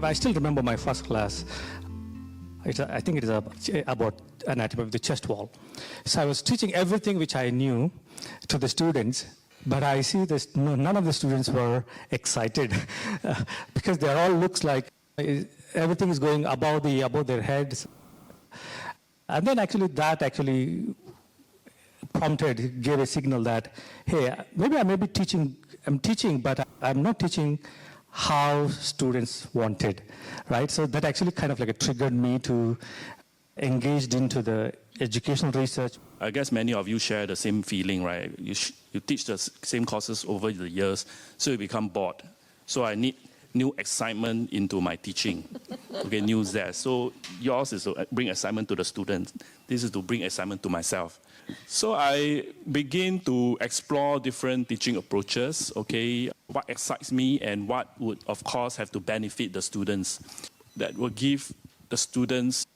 I still remember my first class. I think it is about anatomy of the chest wall. So I was teaching everything which I knew to the students, but I see this, none of the students were excited because they all looks like everything is going above their heads. And then that prompted, gave a signal that, hey, maybe I may be teaching, I'm teaching, but I'm not teaching how students wanted, right? So that actually kind of like triggered me to engage into the educational research. I guess many of you share the same feeling, right? You teach the same courses over the years, so you become bored. So I need new excitement into my teaching. Okay, new zest. So yours is to bring excitement to the students. This is to bring excitement to myself. So I begin to explore different teaching approaches, okay? What excites me and what would, of course, have to benefit the students that will give the students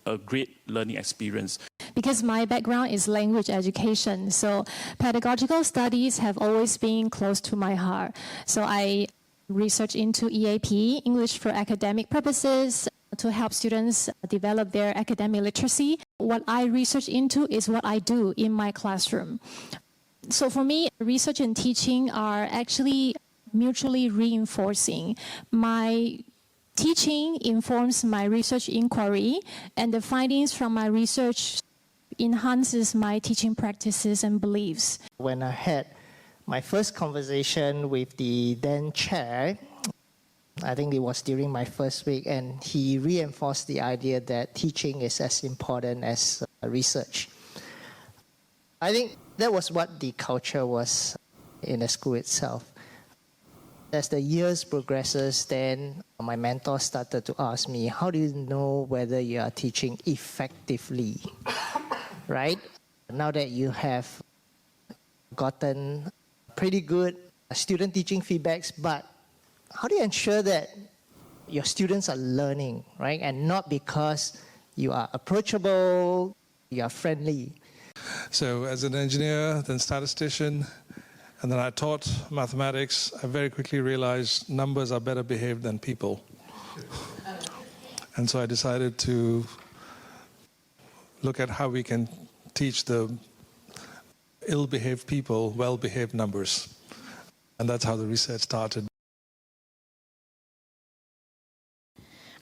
a great learning experience. Because my background is language education, so pedagogical studies have always been close to my heart. So I research into EAP, English for Academic Purposes, to help students develop their academic literacy. What I research into is what I do in my classroom. So for me, research and teaching are actually mutually reinforcing. My teaching informs my research inquiry, and the findings from my research enhances my teaching practices and beliefs. When I had my first conversation with the then chair, I think it was during my first week, and he reinforced the idea that teaching is as important as research. I think that was what the culture was in the school itself. As the years progresses, then my mentor started to ask me, how do you know whether you are teaching effectively, right? Now that you have gotten pretty good student teaching feedbacks, but how do you ensure that your students are learning, right? And not because you are approachable, you are friendly. So as an engineer, then statistician, and then I taught mathematics, I very quickly realized numbers are better behaved than people. And so I decided to look at how we can teach the ill-behaved people well-behaved numbers. And that's how the research started.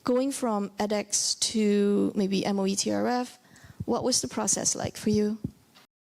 Going from EdeX to maybe MOE-TRF, what was the process like for you?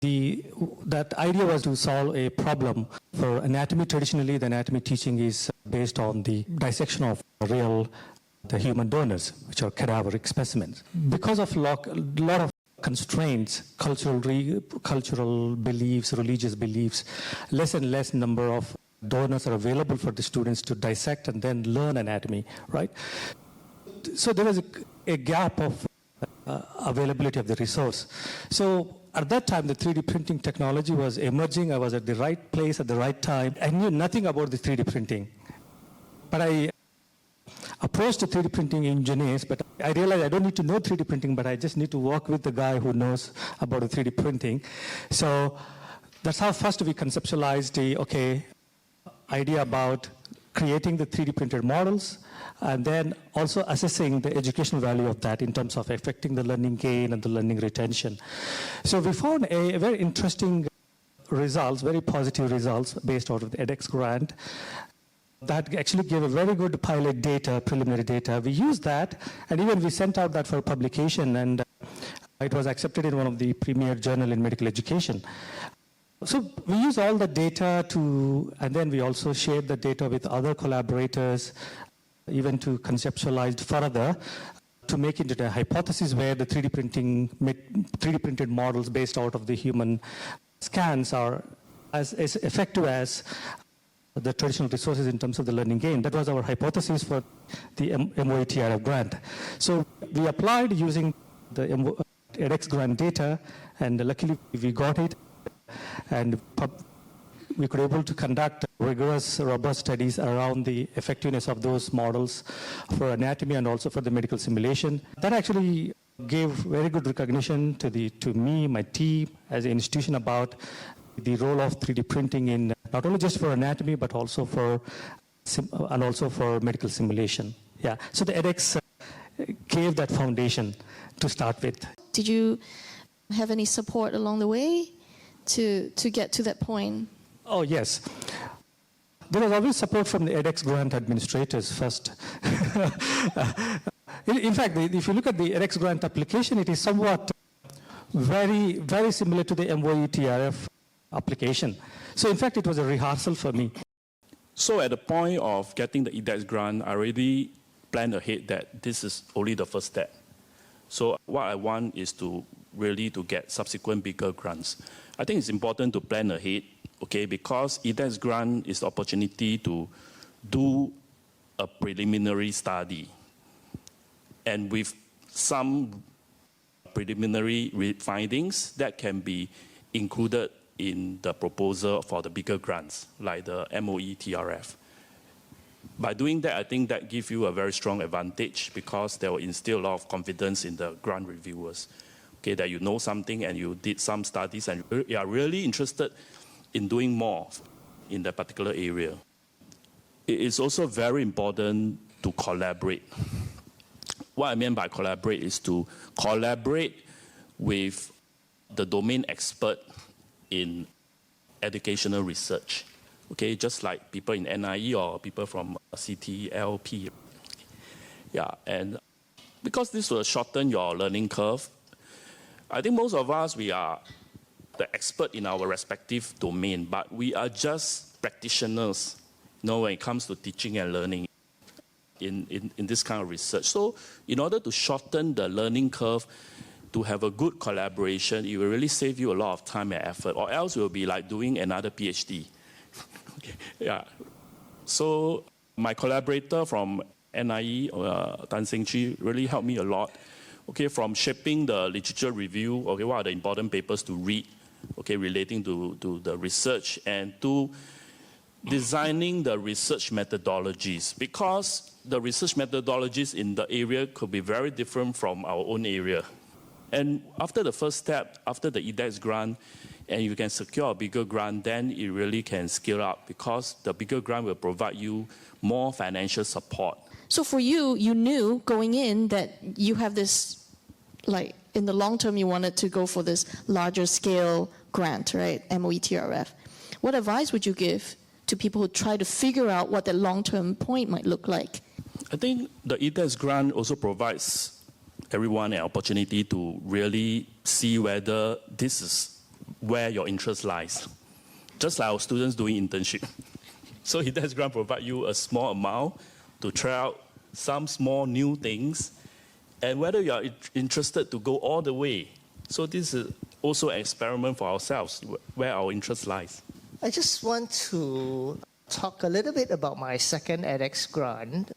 That idea was to solve a problem. For anatomy, traditionally, the anatomy teaching is based on the dissection of the human donors, which are cadaveric specimens. Because of a lot of constraints, cultural beliefs, religious beliefs, less and less number of donors are available for the students to dissect and then learn anatomy, right? So there was a gap of availability of the resource. So at that time, the 3D printing technology was emerging. I was at the right place at the right time. I knew nothing about the 3D printing. But I approached the 3D printing engineers, but I realized I don't need to know 3D printing, but I just need to work with the guy who knows about the 3D printing. So that's how first we conceptualized the idea about creating the 3D printed models, and then also assessing the educational value of that in terms of affecting the learning gain and the learning retention. So we found a very interesting results, very positive results based out of the EdeX grant that actually gave a very good pilot data, preliminary data. We used that, and even we sent out that for publication, and it was accepted in one of the premier journal in medical education. So we use all the data and then we also shared the data with other collaborators, even to conceptualize further, to make it into a hypothesis where the 3D printed models based out of the human scans are as effective as the traditional resources in terms of the learning gain. That was our hypothesis for the MOE-TRF grant. So we applied using the EdeX grant data, and luckily we got it. And we could be able to conduct rigorous, robust studies around the effectiveness of those models for anatomy and also for the medical simulation. That actually gave very good recognition to me, my team, as an institution about the role of 3D printing in not only just for anatomy, but also for medical simulation. Yeah, so the EdeX gave that foundation to start with. Did you have any support along the way to get to that point? Oh, yes. There was always support from the EdeX grant administrators first. In fact, if you look at the EdeX grant application, it is somewhat very, very similar to the MOE-TRF application. So in fact, it was a rehearsal for me. So at the point of getting the EdeX grant, I already planned ahead that this is only the first step. So what I want is to really to get subsequent bigger grants. I think it's important to plan ahead, okay, because EdeX grant is the opportunity to do a preliminary study. And with some preliminary findings that can be included in the proposal for the bigger grants, like the MOE-TRF. By doing that, I think that gives you a very strong advantage because they will instill a lot of confidence in the grant reviewers. Okay, that you know something and you did some studies and you are really interested in doing more in that particular area. It is also very important to collaborate. What I mean by collaborate is to collaborate with the domain expert in educational research. Okay, just like people in NIE or people from CTLP. Yeah, and because this will shorten your learning curve, I think most of us, we are the expert in our respective domain, but we are just practitioners, you know, when it comes to teaching and learning in this kind of research. So in order to shorten the learning curve, to have a good collaboration, it will really save you a lot of time and effort, or else it will be like doing another PhD. Okay. Yeah. So my collaborator from NIE, Tan Seng Chi, really helped me a lot. Okay, from shaping the literature review, okay, what are the important papers to read, okay, relating to the research, and to designing the research methodologies, because the research methodologies in the area could be very different from our own area. And after the first step, after the EdeX grant, and you can secure a bigger grant, then it really can scale up because the bigger grant will provide you more financial support. So for you, you knew going in that you have this, like in the long term, you wanted to go for this larger scale grant, right? MOE-TRF. What advice would you give to people who try to figure out what the long-term point might look like? I think the EdeX grant also provides everyone an opportunity to really see whether this is where your interest lies. Just like our students doing internship. So EdeX grant provides you a small amount to try out some small new things, and whether you are interested to go all the way. So this is also an experiment for ourselves, where our interest lies. I just want to talk a little bit about my second EdeX grant.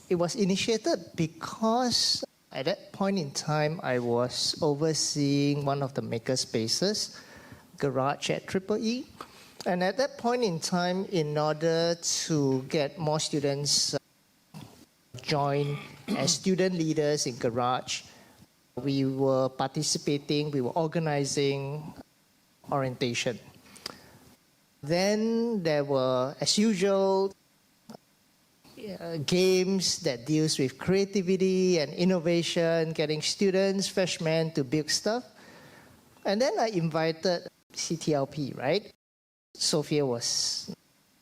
It was initiated because at that point in time, I was overseeing one of the Makerspaces, Garage at EEE. And at that point in time, in order to get more students join as student leaders in Garage, we were participating, we were organizing orientation. Then there were, as usual, games that deals with creativity and innovation, getting students, freshmen to build stuff. And then I invited CTLP, right? Sophia was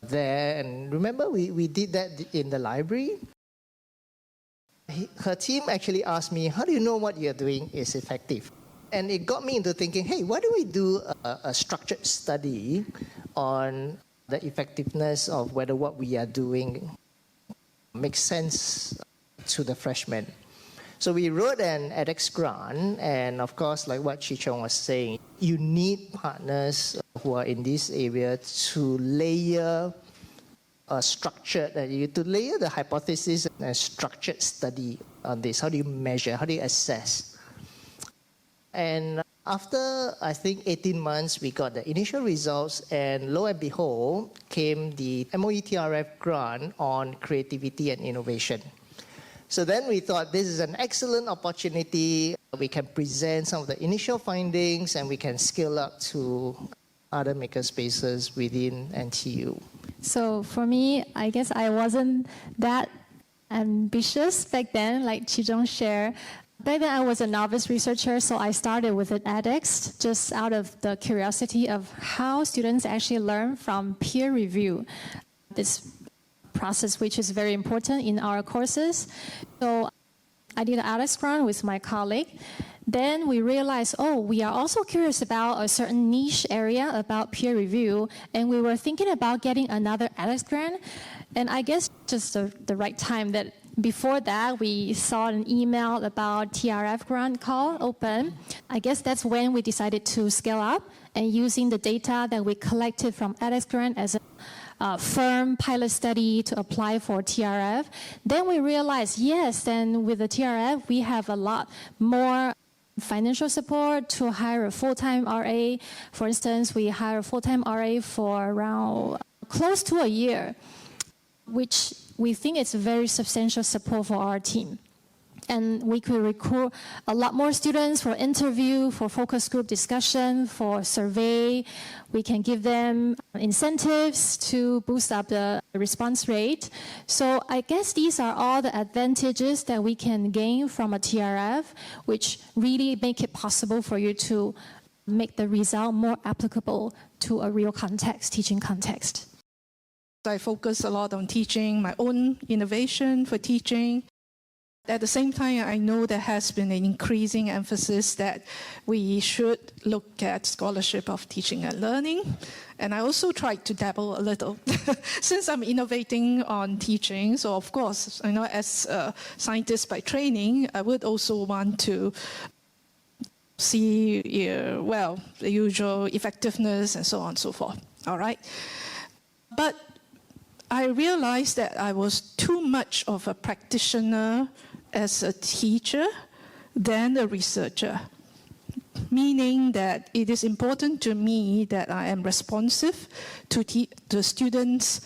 there, and remember we did that in the library? Her team actually asked me, how do you know what you're doing is effective? And it got me into thinking, hey, why don't we do a structured study on the effectiveness of whether what we are doing makes sense to the freshmen. So we wrote an EdeX grant, and of course, like what Chi-Chong was saying, you need partners who are in this area to layer a structured, to layer the hypothesis and a structured study on this. How do you measure? How do you assess? And after, I think, 18 months, we got the initial results, and lo and behold, came the MOE-TRF grant on creativity and innovation. So then we thought this is an excellent opportunity. We can present some of the initial findings, and we can scale up to other makerspaces within NTU. So for me, I guess I wasn't that ambitious back then, like Qizhong shared. Back then I was a novice researcher, so I started with an EdeX just out of the curiosity of how students actually learn from peer review. This process which is very important in our courses. So I did an EdeX grant with my colleague. Then we realized, oh, we are also curious about a certain niche area about peer review, and we were thinking about getting another EdeX grant. And I guess just the right time that before that, we saw an email about TRF grant call open. I guess that's when we decided to scale up and using the data that we collected from EdeX grant as a firm pilot study to apply for TRF. Then we realized, yes, then with the TRF, we have a lot more financial support to hire a full-time RA. For instance, we hire a full-time RA for around close to a year, which we think it's a very substantial support for our team. And we could recruit a lot more students for interview, for focus group discussion, for survey. We can give them incentives to boost up the response rate. So I guess these are all the advantages that we can gain from a TRF, which really make it possible for you to make the result more applicable to a real context, teaching context. I focus a lot on teaching, my own innovation for teaching. At the same time, I know there has been an increasing emphasis that we should look at scholarship of teaching and learning. And I also tried to dabble a little since I'm innovating on teaching. So of course, you know, as a scientist by training, I would also want to see, well, the usual effectiveness and so on and so forth. All right. But I realized that I was too much of a practitioner as a teacher than a researcher, meaning that it is important to me that I am responsive to the students'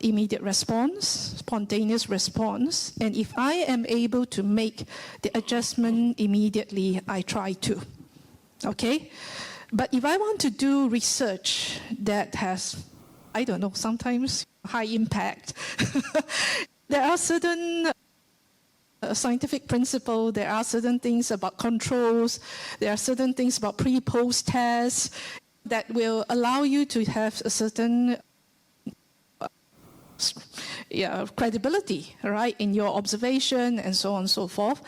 immediate response, spontaneous response, and if I am able to make the adjustment immediately, I try to, okay? But if I want to do research that has, I don't know, sometimes high impact, there are certain scientific principles, there are certain things about controls, there are certain things about pre-post tests that will allow you to have a certain credibility, right, in your observation and so on and so forth.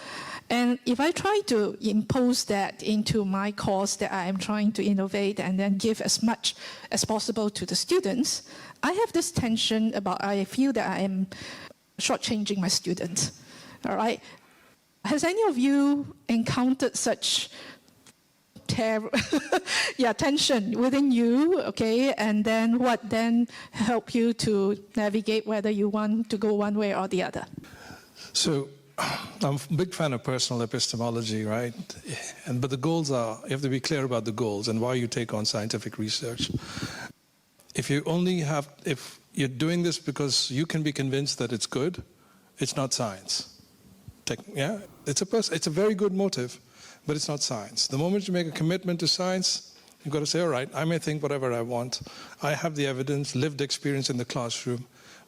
And if I try to impose that into my course that I am trying to innovate and then give as much as possible to the students, I have this tension about, I feel that I am shortchanging my students. All right. Has any of you encountered such tension within you? Okay, and then what then help you to navigate whether you want to go one way or the other? So, I'm a big fan of personal epistemology, right? But the goals are, you have to be clear about the goals and why you take on scientific research. If you're doing this because you can be convinced that it's good, it's not science. Yeah, it's a very good motive, but it's not science. The moment you make a commitment to science, you've got to say, all right, I may think whatever I want. I have the evidence, lived experience in the classroom,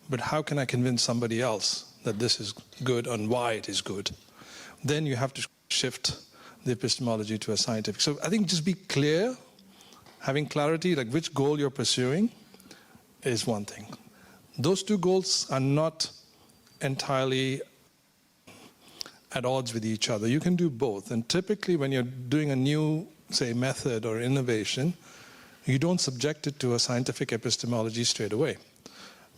but how can I convince somebody else that this is good and why it is good? Then you have to shift the epistemology to a scientific. So I think just be clear, having clarity, like which goal you're pursuing is one thing. Those two goals are not entirely at odds with each other. You can do both. And typically when you're doing a new, say, method or innovation, you don't subject it to a scientific epistemology straight away,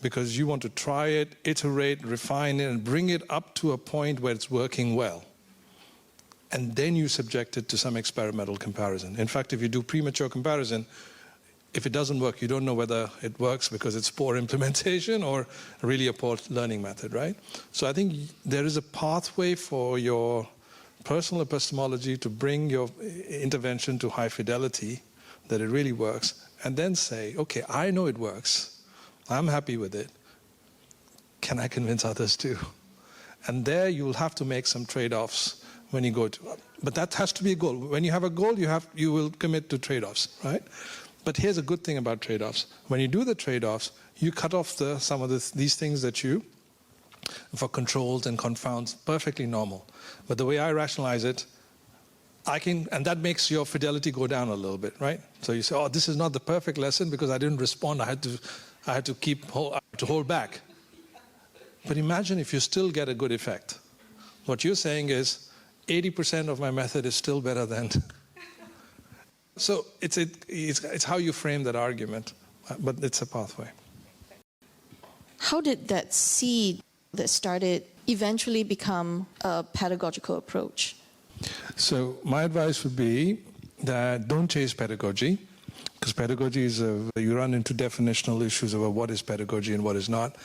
because you want to try it, iterate, refine it, and bring it up to a point where it's working well. And then you subject it to some experimental comparison. In fact, if you do premature comparison, if it doesn't work, you don't know whether it works because it's poor implementation or really a poor learning method, right? So I think there is a pathway for your personal epistemology to bring your intervention to high fidelity, that it really works, and then say, okay, I know it works. I'm happy with it. Can I convince others too? And there you'll have to make some trade-offs when you go to, but that has to be a goal. When you have a goal, you will commit to trade-offs, right? But here's a good thing about trade-offs. When you do the trade-offs, you cut off some of these things that you for controls and confounds, perfectly normal. But the way I rationalize it, and that makes your fidelity go down a little bit, right? So you say, oh, this is not the perfect lesson because I didn't respond. I had to hold back. But imagine if you still get a good effect. What you're saying is 80% of my method is still better than. So it's how you frame that argument, but it's a pathway. How did that seed that started eventually become a pedagogical approach? So my advice would be that don't chase pedagogy, because pedagogy is you run into definitional issues about what is pedagogy and what is not.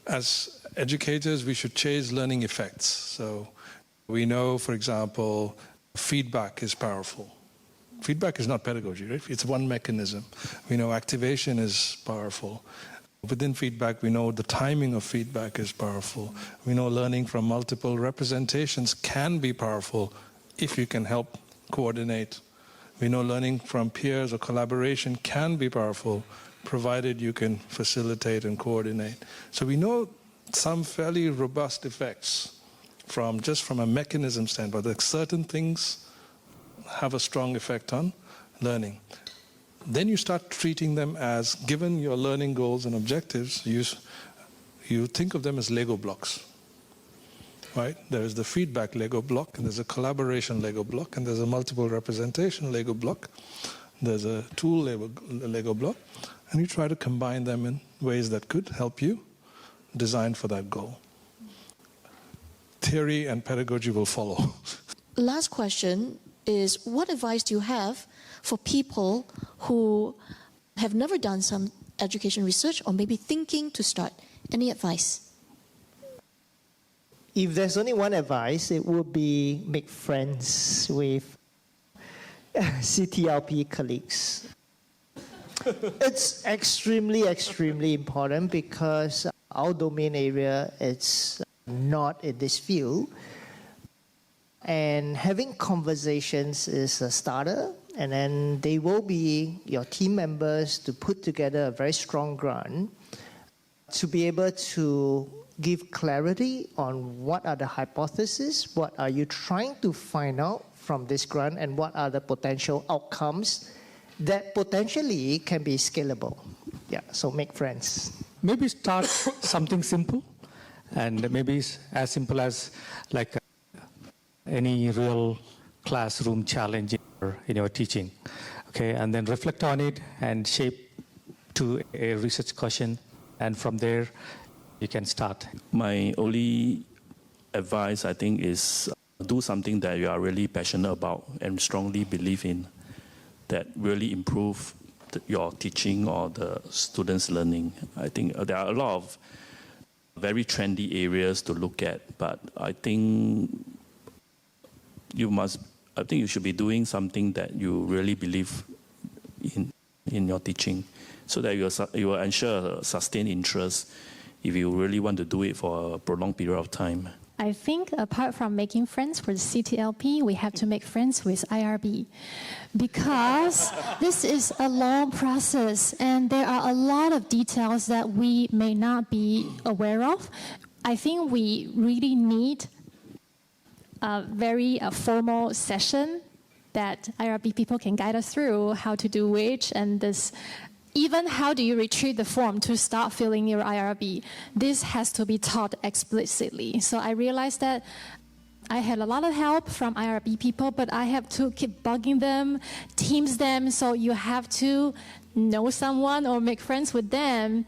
As educators, we should chase learning effects. So we know, for example, feedback is powerful. Feedback is not pedagogy, right? It's one mechanism. We know activation is powerful. Within feedback, we know the timing of feedback is powerful. We know learning from multiple representations can be powerful if you can help coordinate. We know learning from peers or collaboration can be powerful, provided you can facilitate and coordinate. So we know some fairly robust effects from a mechanism standpoint, that certain things have a strong effect on learning. Then you start treating them as, given your learning goals and objectives, you think of them as Lego blocks, right? There is the feedback Lego block, and there's a collaboration Lego block, and there's a multiple representation Lego block, there's a tool Lego block, and you try to combine them in ways that could help you design for that goal. Theory and pedagogy will follow. Last question is, what advice do you have for people who have never done some education research or maybe thinking to start? Any advice? If there's only one advice, it would be make friends with CTLP colleagues. It's extremely, extremely important because our domain area is not in this field. And having conversations is a starter, and then they will be your team members to put together a very strong grant to be able to give clarity on what are the hypotheses, what are you trying to find out from this grant, and what are the potential outcomes that potentially can be scalable. Yeah, so make friends. Maybe start something simple, and maybe as simple as like any real classroom challenge in your teaching, okay, and then reflect on it and shape to a research question, and from there you can start. My only advice, I think, is do something that you are really passionate about and strongly believe in, that really improve your teaching or the students' learning. I think there are a lot of very trendy areas to look at, but I think you should be doing something that you really believe in your teaching, so that you will ensure a sustained interest if you really want to do it for a prolonged period of time. I think apart from making friends with CTLP, we have to make friends with IRB, because this is a long process and there are a lot of details that we may not be aware of. I think we really need a very formal session that IRB people can guide us through how to do which, and this. Even how do you retrieve the form to start filling your IRB? This has to be taught explicitly. So I realized that I had a lot of help from IRB people, but I have to keep bugging them, teams them, so you have to know someone or make friends with them,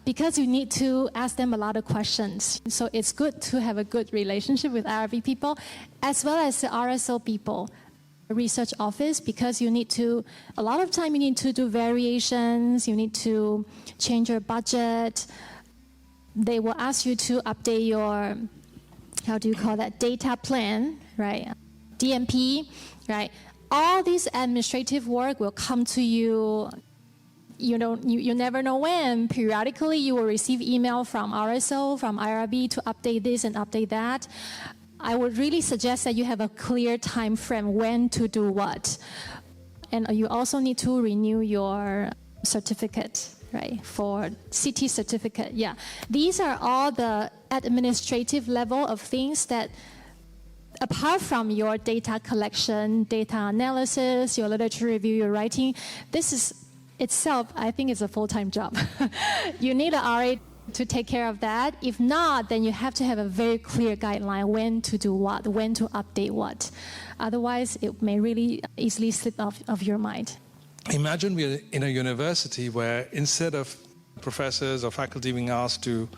because you need to ask them a lot of questions. So it's good to have a good relationship with IRB people, as well as the RSO people. Research office, because you need to, a lot of time you need to do variations, you need to change your budget. They will ask you to update your, how do you call that, data plan, right? DMP, right? All this administrative work will come to you. You never know when. Periodically you will receive email from RSO, from IRB to update this and update that. I would really suggest that you have a clear time frame when to do what. And you also need to renew your certificate. right? For CT certificate, yeah. These are all the administrative level of things that, apart from your data collection, data analysis, your literature review, your writing, this is itself, I think, is a full-time job. You need an RA to take care of that. If not, then you have to have a very clear guideline when to do what, when to update what. Otherwise, it may really easily slip off of your mind. Imagine we're in a university where instead of professors or faculty being asked to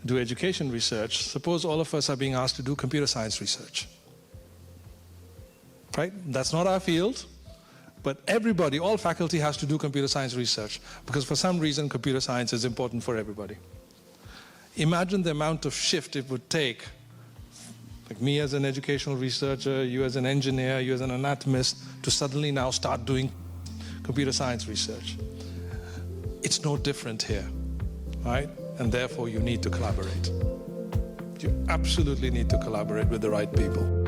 do education research, suppose all of us are being asked to do computer science research. Right? That's not our field, but everybody, all faculty has to do computer science research because for some reason computer science is important for everybody. Imagine the amount of shift it would take, like me as an educational researcher, you as an engineer, you as an anatomist, to suddenly now start doing computer science research. It's no different here, right? And therefore you need to collaborate. You absolutely need to collaborate with the right people.